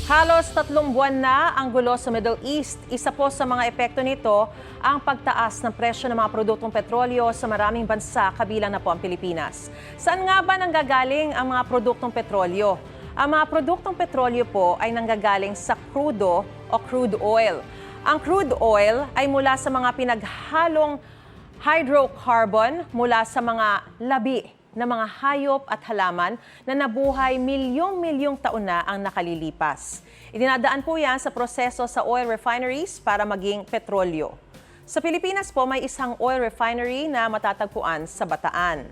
Halos 3 buwan na ang gulo sa Middle East. Isa po sa mga epekto nito ang pagtaas ng presyo ng mga produktong petrolyo sa maraming bansa, kabilang na po ang Pilipinas. Saan nga ba nanggagaling ang mga produktong petrolyo? Ang mga produktong petrolyo po ay nanggagaling sa krudo o crude oil. Ang crude oil ay mula sa mga pinaghalong hydrocarbon mula sa mga labi na mga hayop at halaman na nabuhay milyong-milyong taon na ang nakalilipas. Idinadaan po yan sa proseso sa oil refineries para maging petrolyo. Sa Pilipinas po, may isang oil refinery na matatagpuan sa Bataan.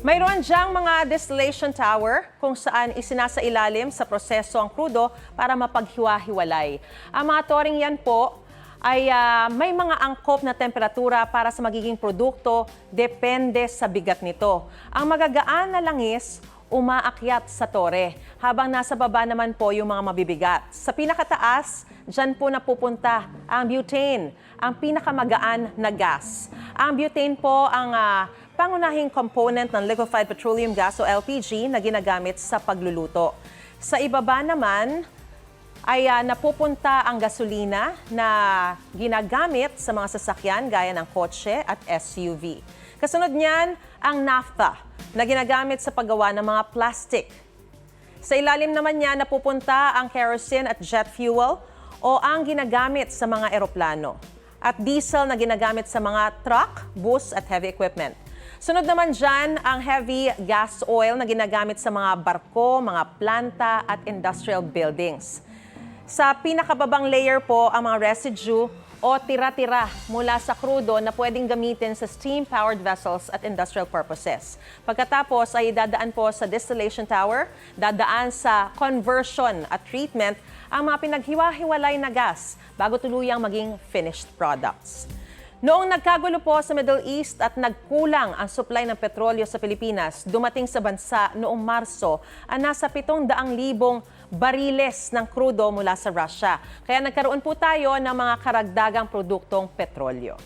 Mayroon diyang mga distillation tower kung saan isinasailalim sa proseso ang krudo para mapaghiwa-hiwalay. Ang mga toring yan po ay may mga angkop na temperatura para sa magiging produkto, depende sa bigat nito. Ang magagaan na langis, umaakyat sa tore, habang nasa baba naman po yung mga mabibigat. Sa pinakataas, dyan po napupunta ang butane, ang pinakamagaan na gas. Ang butane po ang pangunahing component ng liquefied petroleum gas o LPG na ginagamit sa pagluluto. Sa ibaba naman ay napupunta ang gasolina na ginagamit sa mga sasakyan gaya ng kotse at SUV. Kasunod niyan, ang naphtha na ginagamit sa paggawa ng mga plastic. Sa ilalim naman niya napupunta ang kerosene at jet fuel o ang ginagamit sa mga eroplano. At diesel na ginagamit sa mga truck, bus at heavy equipment. Sunod naman dyan ang heavy gas oil na ginagamit sa mga barko, mga planta at industrial buildings. Sa pinakababang layer po ang mga residue o tira-tira mula sa krudo na pwedeng gamitin sa steam-powered vessels at industrial purposes. Pagkatapos ay dadaan po sa distillation tower, dadaan sa conversion at treatment ang mga pinaghiwa-hiwalay na gas bago tuluyang maging finished products. Noong nagkagulo po sa Middle East at nagkulang ang supply ng petrolyo sa Pilipinas, dumating sa bansa noong Marso ang nasa 700,000 bariles ng krudo mula sa Russia. Kaya nagkaroon po tayo ng mga karagdagang produktong petrolyo.